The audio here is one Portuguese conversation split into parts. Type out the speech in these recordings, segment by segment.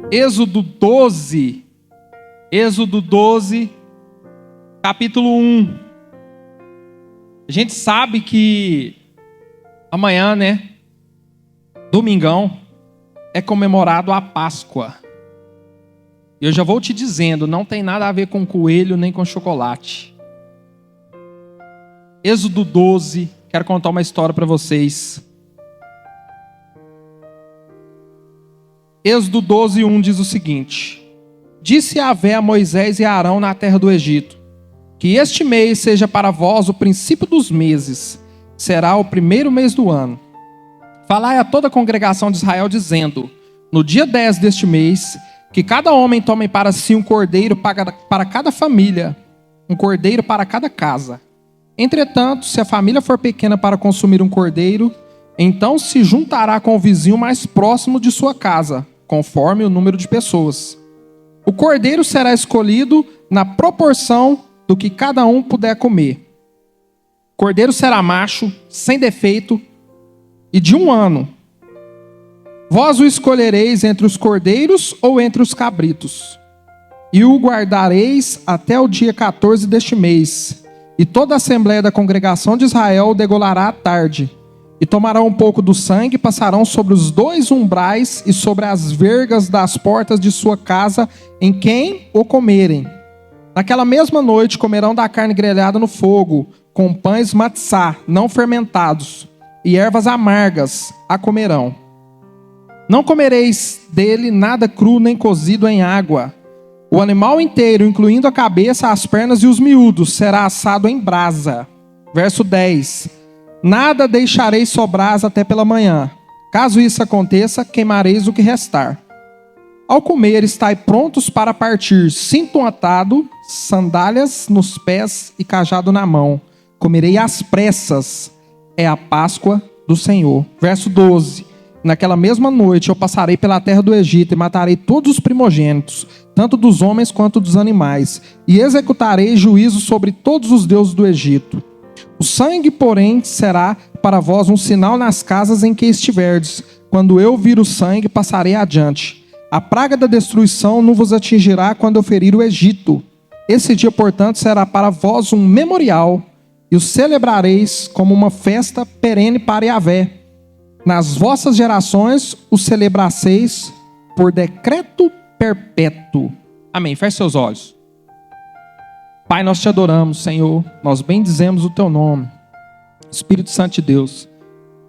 Êxodo 12, capítulo 1. A gente sabe que amanhã, domingão, é comemorado a Páscoa. E eu já vou te dizendo, não tem nada a ver com coelho nem com chocolate. Êxodo 12, quero contar uma história para vocês. Êxodo 12, 1 diz o seguinte: Disse Yahvé a Moisés e a Arão na terra do Egito: Que este mês seja para vós o princípio dos meses, será o primeiro mês do ano. Falai a toda a congregação de Israel, dizendo: No dia 10 deste mês, que cada homem tome para si um cordeiro para cada família, um cordeiro para cada casa. Entretanto, se a família for pequena para consumir um cordeiro, então se juntará com o vizinho mais próximo de sua casa, conforme o número de pessoas. O cordeiro será escolhido na proporção do que cada um puder comer. O cordeiro será macho, sem defeito, e de 1 ano. Vós o escolhereis entre os cordeiros ou entre os cabritos, e o guardareis até o dia 14 deste mês. E toda a assembleia da congregação de Israel o degolará à tarde. E tomarão um pouco do sangue, passarão sobre os 2 umbrais e sobre as vergas das portas de sua casa, em quem o comerem. Naquela mesma noite comerão da carne grelhada no fogo, com pães matzá, não fermentados, e ervas amargas a comerão. Não comereis dele nada cru nem cozido em água. O animal inteiro, incluindo a cabeça, as pernas e os miúdos, será assado em brasa. Verso 10. Nada deixareis sobrar até pela manhã. Caso isso aconteça, queimareis o que restar. Ao comer, estai prontos para partir, cinto atado, sandálias nos pés e cajado na mão. Comerei às pressas. É a Páscoa do Senhor. Verso 12. Naquela mesma noite eu passarei pela terra do Egito e matarei todos os primogênitos, tanto dos homens quanto dos animais, e executarei juízo sobre todos os deuses do Egito. O sangue, porém, será para vós um sinal nas casas em que estiverdes. Quando eu vir o sangue, passarei adiante. A praga da destruição não vos atingirá quando eu ferir o Egito. Esse dia, portanto, será para vós um memorial, e o celebrareis como uma festa perene para Yahvé. Nas vossas gerações o celebrasseis por decreto perpétuo. Amém. Feche seus olhos. Pai, nós te adoramos, Senhor. Nós bendizemos o teu nome. Espírito Santo de Deus,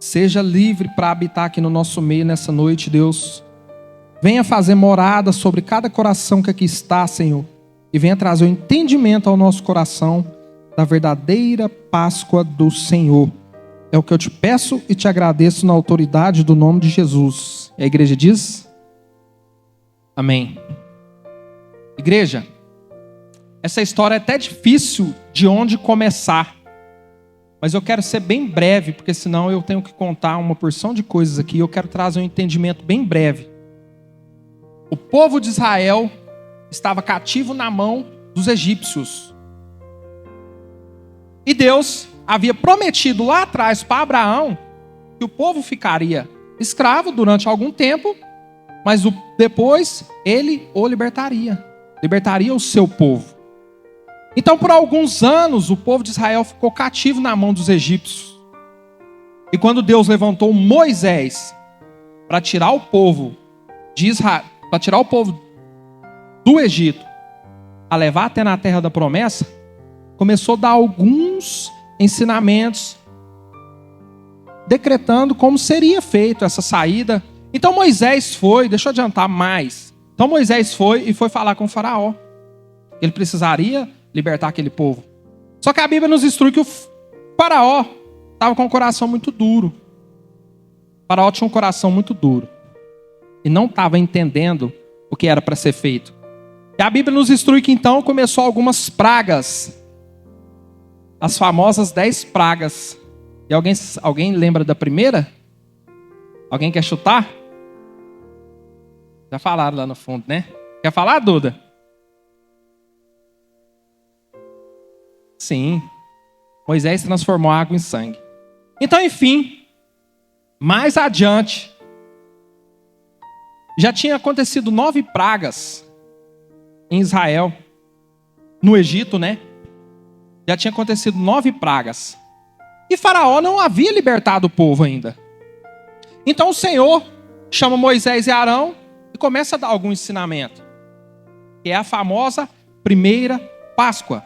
seja livre para habitar aqui no nosso meio nessa noite, Deus. Venha fazer morada sobre cada coração que aqui está, Senhor. E venha trazer o entendimento ao nosso coração da verdadeira Páscoa do Senhor. É o que eu te peço e te agradeço na autoridade do nome de Jesus. E a igreja diz? Amém. Igreja, essa história é até difícil de onde começar. Mas eu quero ser bem breve, porque senão eu tenho que contar uma porção de coisas aqui. Eu quero trazer um entendimento bem breve. O povo de Israel estava cativo na mão dos egípcios. E Deus havia prometido lá atrás para Abraão que o povo ficaria escravo durante algum tempo, mas depois ele o libertaria o seu povo. Então, por alguns anos, o povo de Israel ficou cativo na mão dos egípcios. E quando Deus levantou Moisés para tirar o povo de Israel, para tirar o povo do Egito, a levar até na terra da promessa, começou a dar alguns ensinamentos, decretando como seria feito essa saída. Então Moisés foi, deixa eu adiantar mais. Então Moisés foi e foi falar com o faraó. Ele precisaria libertar aquele povo. Só que a Bíblia nos instrui que o faraó estava com um coração muito duro. O faraó tinha um coração muito duro. E não estava entendendo o que era para ser feito. E a Bíblia nos instrui que então começou algumas pragas. As famosas 10 pragas. E alguém lembra da primeira? Alguém quer chutar? Já falaram lá no fundo, né? Quer falar, Duda? Sim. Moisés transformou água em sangue. Então, enfim, mais adiante, Já tinha acontecido 9 pragas em Israel, no Egito, né? Já tinha acontecido 9 pragas. E Faraó não havia libertado o povo ainda. Então o Senhor chama Moisés e Arão e começa a dar algum ensinamento. Que é a famosa primeira Páscoa.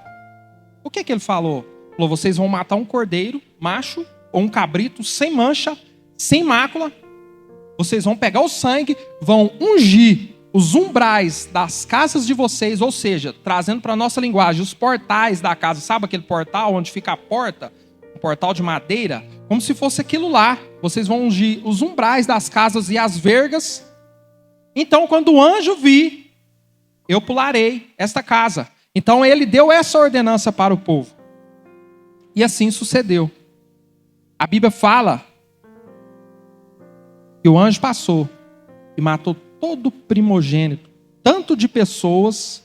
O que ele falou? Falou, vocês vão matar um cordeiro, macho, ou um cabrito, sem mancha, sem mácula. Vocês vão pegar o sangue, vão ungir os umbrais das casas de vocês, ou seja, trazendo para a nossa linguagem, os portais da casa. Sabe aquele portal onde fica a porta? Um portal de madeira? Como se fosse aquilo lá. Vocês vão ungir os umbrais das casas e as vergas. Então, quando o anjo vir, eu pularei esta casa. Então, ele deu essa ordenança para o povo. E assim sucedeu. A Bíblia fala que o anjo passou e matou todo primogênito, tanto de pessoas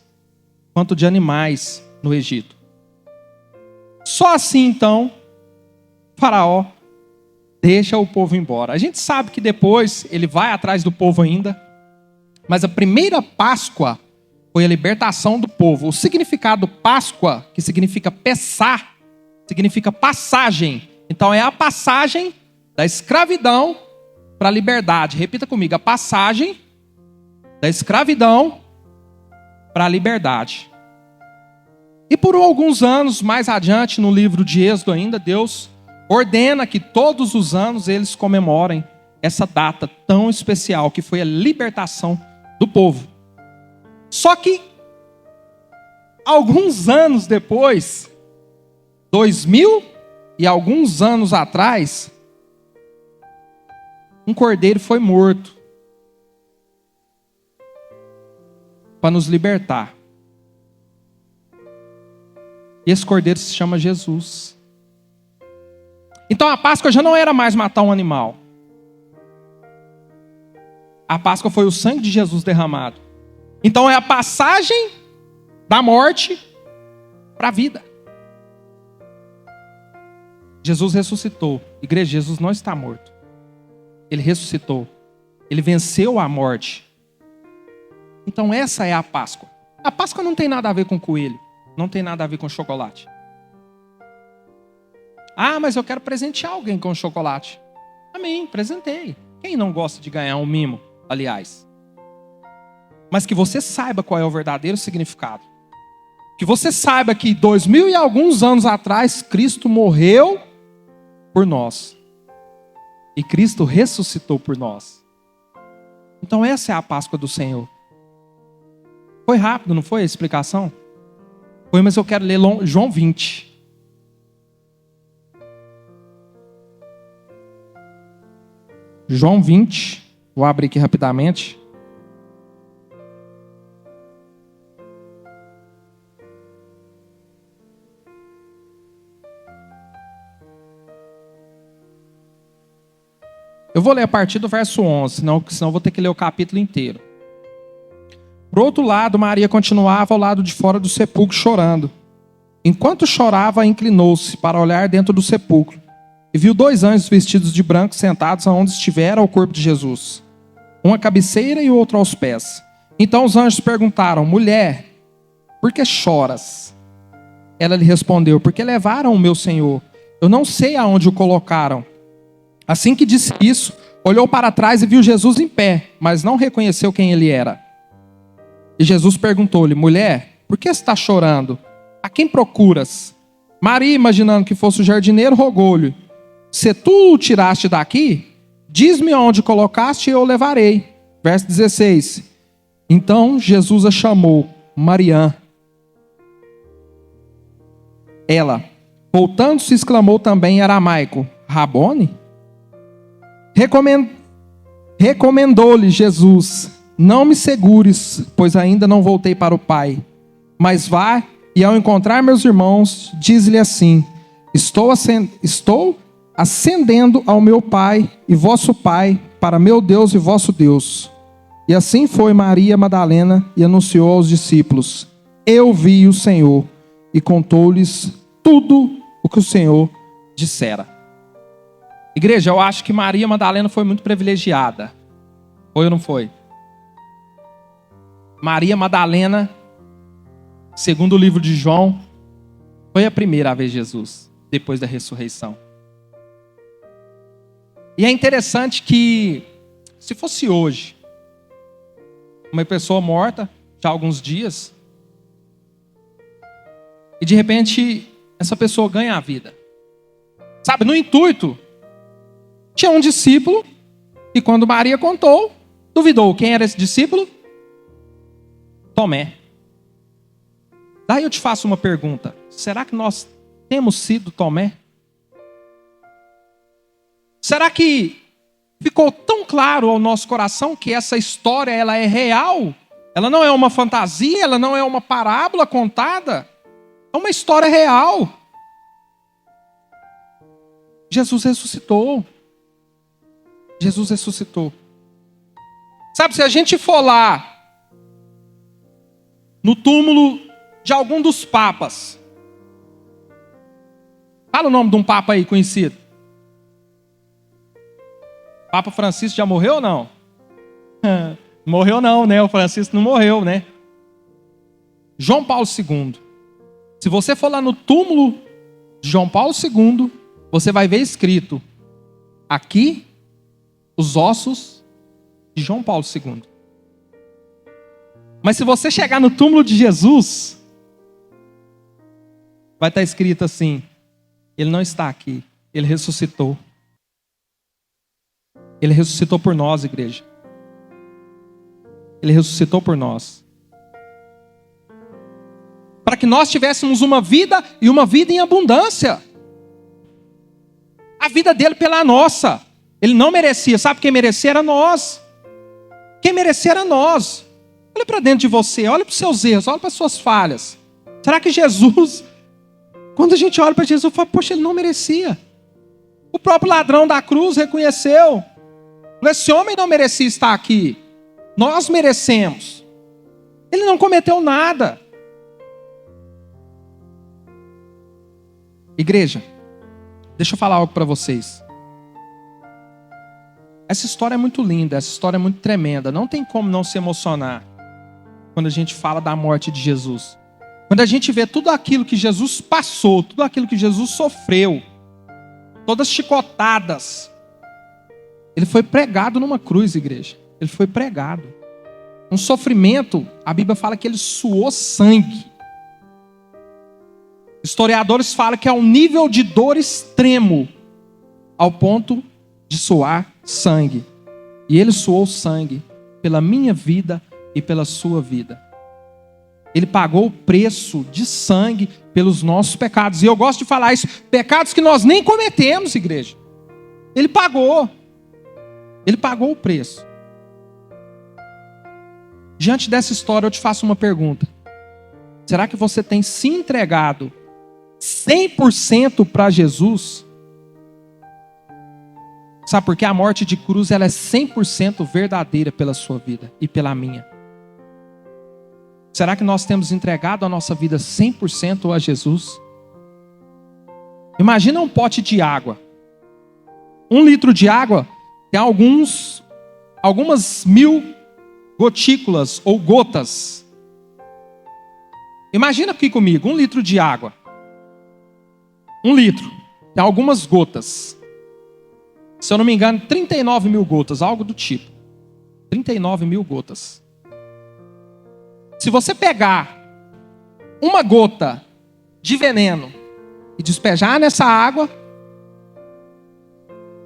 quanto de animais no Egito. Só assim, então, Faraó deixa o povo embora. A gente sabe que depois ele vai atrás do povo ainda, mas a primeira Páscoa foi a libertação do povo. O significado Páscoa, que significa pessar, significa passagem. Então é a passagem da escravidão para a liberdade. Repita comigo, a passagem da escravidão para a liberdade. E por alguns anos mais adiante, no livro de Êxodo ainda, Deus ordena que todos os anos eles comemorem essa data tão especial, que foi a libertação do povo. Só que, alguns anos depois, 2000 e alguns anos atrás, um cordeiro foi morto para nos libertar. E esse cordeiro se chama Jesus. Então a Páscoa já não era mais matar um animal. A Páscoa foi o sangue de Jesus derramado. Então é a passagem da morte para a vida. Jesus ressuscitou. Igreja, Jesus não está morto. Ele ressuscitou. Ele venceu a morte. Então essa é a Páscoa. A Páscoa não tem nada a ver com coelho. Não tem nada a ver com chocolate. Ah, mas eu quero presentear alguém com chocolate. Amém, presentei. Quem não gosta de ganhar um mimo, aliás? Mas que você saiba qual é o verdadeiro significado. Que você saiba que 2000 e alguns anos atrás, Cristo morreu por nós. E Cristo ressuscitou por nós. Então essa é a Páscoa do Senhor. Foi rápido, não foi a explicação? Foi, mas eu quero ler João 20. João 20. Vou abrir aqui rapidamente. Eu vou ler a partir do verso 11, senão eu vou ter que ler o capítulo inteiro. Por outro lado, Maria continuava ao lado de fora do sepulcro chorando. Enquanto chorava, inclinou-se para olhar dentro do sepulcro e viu 2 anjos vestidos de branco sentados onde estivera o corpo de Jesus, um à cabeceira e o outro aos pés. Então os anjos perguntaram: mulher, por que choras? Ela lhe respondeu: porque levaram o meu Senhor. Eu não sei aonde o colocaram. Assim que disse isso, olhou para trás e viu Jesus em pé, mas não reconheceu quem ele era. E Jesus perguntou-lhe: mulher, por que está chorando? A quem procuras? Maria, imaginando que fosse o jardineiro, rogou-lhe: se tu o tiraste daqui, diz-me onde colocaste e eu o levarei. Verso 16. Então Jesus a chamou Mariã. Ela, voltando-se, exclamou também em aramaico: Rabone? Recomendou-lhe Jesus: não me segures, pois ainda não voltei para o Pai. Mas vá e ao encontrar meus irmãos, diz-lhe assim: estou ascendendo ao meu Pai e vosso Pai, para meu Deus e vosso Deus. E assim foi Maria Madalena e anunciou aos discípulos: eu vi o Senhor, e contou-lhes tudo o que o Senhor dissera. Igreja, eu acho que Maria Madalena foi muito privilegiada. Foi ou não foi? Maria Madalena, segundo o livro de João, foi a primeira a ver Jesus, depois da ressurreição. E é interessante que, se fosse hoje, uma pessoa morta, já há alguns dias, e de repente, essa pessoa ganha a vida. Sabe, no intuito, tinha um discípulo, e quando Maria contou, duvidou. Quem era esse discípulo? Tomé. Daí eu te faço uma pergunta. Será que nós temos sido Tomé? Será que ficou tão claro ao nosso coração que essa história ela é real? Ela não é uma fantasia, ela não é uma parábola contada. É uma história real. Jesus ressuscitou. Jesus ressuscitou. Sabe, se a gente for lá no túmulo de algum dos papas, fala o nome de um papa aí conhecido. Papa Francisco já morreu ou não? Morreu não, né? O Francisco não morreu, né? João Paulo II. Se você for lá no túmulo de João Paulo II, você vai ver escrito: aqui, os ossos de João Paulo II. Mas se você chegar no túmulo de Jesus, vai estar escrito assim: ele não está aqui, ele ressuscitou. Ele ressuscitou por nós, igreja. Ele ressuscitou por nós. Para que nós tivéssemos uma vida e uma vida em abundância. A vida dele pela nossa. Ele não merecia. Sabe quem merecia? Era nós. Quem merecia era nós. Olha para dentro de você. Olha para os seus erros. Olha para as suas falhas. Será que Jesus... Quando a gente olha para Jesus, fala, poxa, ele não merecia. O próprio ladrão da cruz reconheceu. Esse homem não merecia estar aqui. Nós merecemos. Ele não cometeu nada. Igreja, deixa eu falar algo para vocês. Essa história é muito linda, essa história é muito tremenda. Não tem como não se emocionar quando a gente fala da morte de Jesus. Quando a gente vê tudo aquilo que Jesus passou, tudo aquilo que Jesus sofreu, todas as chicotadas. Ele foi pregado numa cruz, igreja. Ele foi pregado. Um sofrimento, a Bíblia fala que ele suou sangue. Historiadores falam que é um nível de dor extremo, ao ponto de suar sangue. E ele suou sangue pela minha vida e pela sua vida. Ele pagou o preço de sangue pelos nossos pecados. E eu gosto de falar isso, pecados que nós nem cometemos, igreja. Ele pagou. Ele pagou o preço. Diante dessa história, eu te faço uma pergunta. Será que você tem se entregado 100% para Jesus? Sabe por quê? A morte de cruz ela é 100% verdadeira pela sua vida e pela minha. Será que nós temos entregado a nossa vida 100% a Jesus? Imagina um pote de água. 1 litro de água tem algumas 1000 gotículas ou gotas. Imagina aqui comigo, 1 litro de água. 1 litro, tem algumas gotas. Se eu não me engano, 39.000 gotas, algo do tipo. 39.000 gotas. Se você pegar uma gota de veneno e despejar nessa água,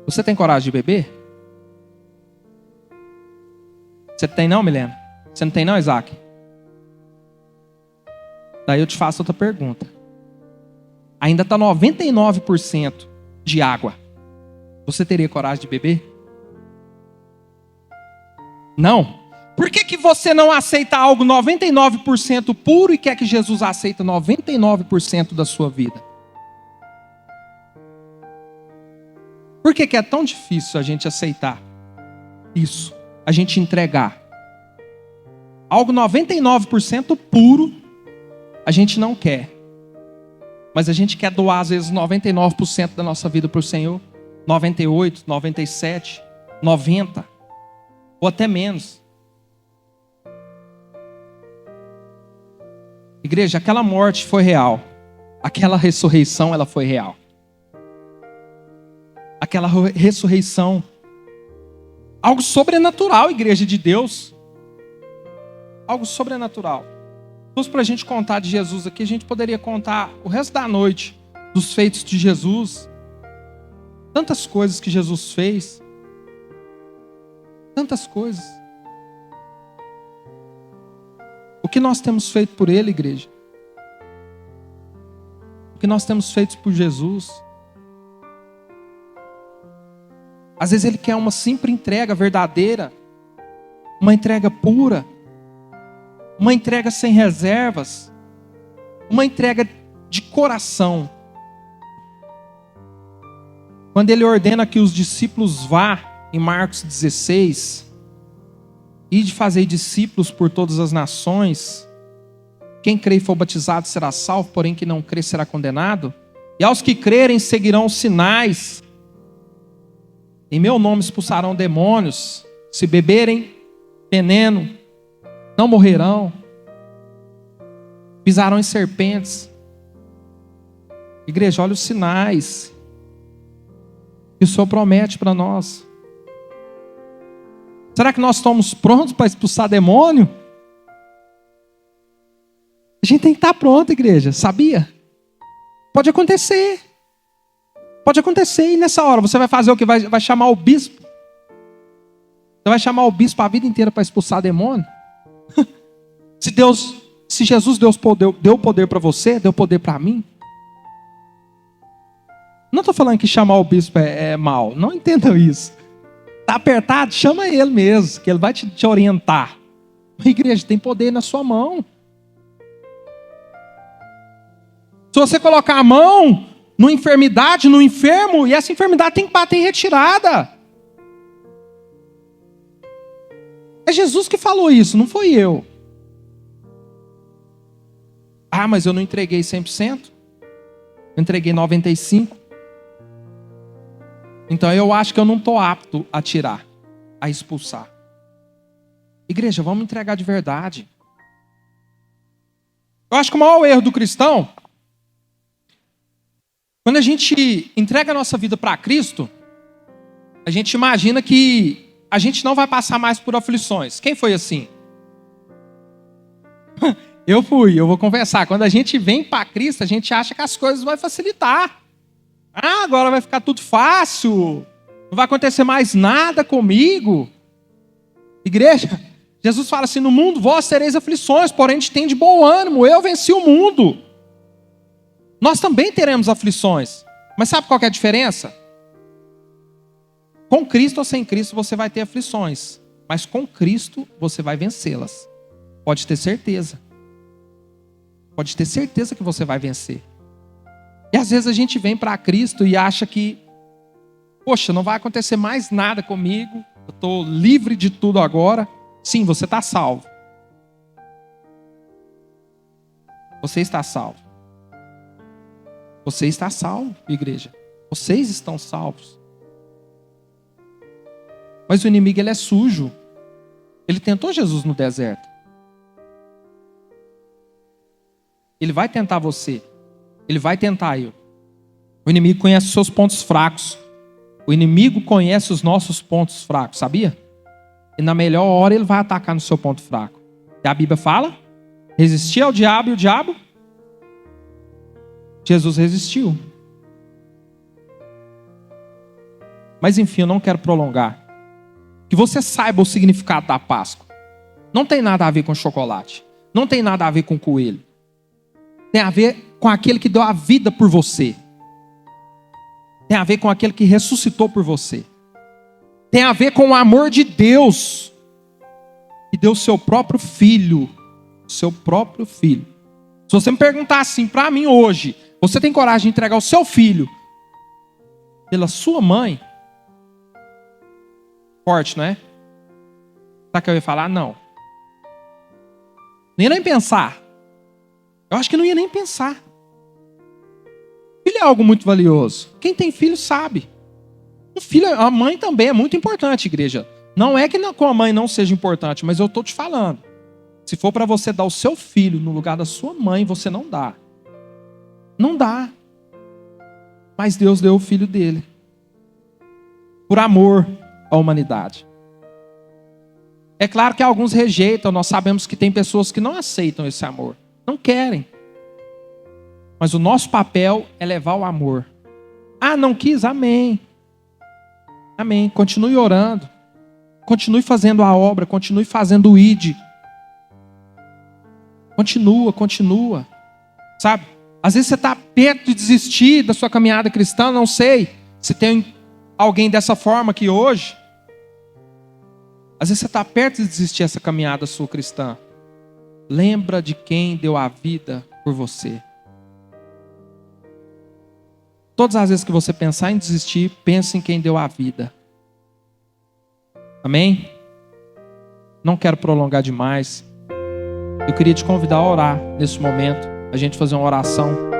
você tem coragem de beber? Você tem não, Milena? Você não tem não, Isaac? Daí eu te faço outra pergunta. Ainda está 99% de água. Você teria coragem de beber? Não. Por que você não aceita algo 99% puro e quer que Jesus aceita 99% da sua vida? Por que é tão difícil a gente aceitar isso? A gente entregar algo 99% puro, a gente não quer. Mas a gente quer doar às vezes 99% da nossa vida para o Senhor. 98, 97, 90 ou até menos. Igreja, aquela morte foi real. Aquela ressurreição, ela foi real. Aquela ressurreição. Algo sobrenatural, igreja de Deus. Algo sobrenatural. Se fosse para a gente contar de Jesus aqui, a gente poderia contar o resto da noite dos feitos de Jesus. Tantas coisas que Jesus fez. Tantas coisas. O que nós temos feito por Ele, igreja? O que nós temos feito por Jesus? Às vezes Ele quer uma simples entrega verdadeira. Uma entrega pura. Uma entrega sem reservas. Uma entrega de coração. Quando Ele ordena que os discípulos vá, em Marcos 16, e de fazer discípulos por todas as nações, quem crê e for batizado será salvo, porém quem não crê será condenado. E aos que crerem seguirão sinais. Em meu nome expulsarão demônios. Se beberem veneno, não morrerão. Pisarão em serpentes. Igreja, olha os sinais que o Senhor promete para nós. Será que nós estamos prontos para expulsar demônio? A gente tem que estar pronto, igreja, sabia? Pode acontecer. Pode acontecer, e nessa hora você vai fazer o que? Vai chamar o bispo? Você vai chamar o bispo a vida inteira para expulsar demônio? Se Jesus deu poder para você, deu poder para mim. Não estou falando que chamar o bispo é mal, não entendam isso. Está apertado? Chama ele mesmo, que ele vai te orientar. A igreja tem poder na sua mão. Se você colocar a mão numa enfermidade, no enfermo, e essa enfermidade tem que bater em retirada. É Jesus que falou isso, não foi eu. Ah, mas eu não entreguei 100%. Eu entreguei 95%. Então eu acho que eu não estou apto a tirar, a expulsar. Igreja, vamos entregar de verdade. Eu acho que o maior erro do cristão, quando a gente entrega a nossa vida para Cristo, a gente imagina que a gente não vai passar mais por aflições. Quem foi assim? Eu vou confessar. Quando a gente vem para Cristo, a gente acha que as coisas vão facilitar. Ah, agora vai ficar tudo fácil. Não vai acontecer mais nada comigo. Igreja, Jesus fala assim, no mundo vós tereis aflições, porém tem de bom ânimo, eu venci o mundo. Nós também teremos aflições. Mas sabe qual que é a diferença? Com Cristo ou sem Cristo você vai ter aflições. Mas com Cristo você vai vencê-las. Pode ter certeza. Pode ter certeza que você vai vencer. E às vezes a gente vem para Cristo e acha que, poxa, não vai acontecer mais nada comigo, eu estou livre de tudo agora. Sim, você está salvo. Você está salvo. Você está salvo, igreja. Vocês estão salvos. Mas o inimigo, ele é sujo. Ele tentou Jesus no deserto. Ele vai tentar você. Ele vai tentar eu. O inimigo conhece os seus pontos fracos. O inimigo conhece os nossos pontos fracos, sabia? E na melhor hora ele vai atacar no seu ponto fraco. E a Bíblia fala, resistir ao diabo, e o diabo? Jesus resistiu. Mas enfim, eu não quero prolongar. Que você saiba o significado da Páscoa. Não tem nada a ver com chocolate. Não tem nada a ver com coelho. Tem a ver com aquele que deu a vida por você. Tem a ver com aquele que ressuscitou por você. Tem a ver com o amor de Deus, que deu o seu próprio filho. Seu próprio filho. Se você me perguntar assim, para mim hoje, você tem coragem de entregar o seu filho pela sua mãe? Forte, não é? Sabe o que eu ia falar? Não. Nem pensar. Eu acho que não ia nem pensar. Filho é algo muito valioso. Quem tem filho sabe. O filho, a mãe também é muito importante, igreja. Não é que com a mãe não seja importante, mas eu estou te falando. Se for para você dar o seu filho no lugar da sua mãe, você não dá. Não dá. Mas Deus deu o filho dele. Por amor à humanidade. É claro que alguns rejeitam, nós sabemos que tem pessoas que não aceitam esse amor. Não querem. Mas o nosso papel é levar o amor. Ah, não quis? Amém. Amém. Continue orando. Continue fazendo a obra. Continue fazendo o ID. Continua. Sabe? Às vezes você está perto de desistir da sua caminhada cristã. Não sei se tem alguém dessa forma aqui hoje. Às vezes você está perto de desistir dessa caminhada sua cristã. Lembra de quem deu a vida por você. Todas as vezes que você pensar em desistir, pense em quem deu a vida. Amém? Não quero prolongar demais. Eu queria te convidar a orar nesse momento. A gente fazer uma oração.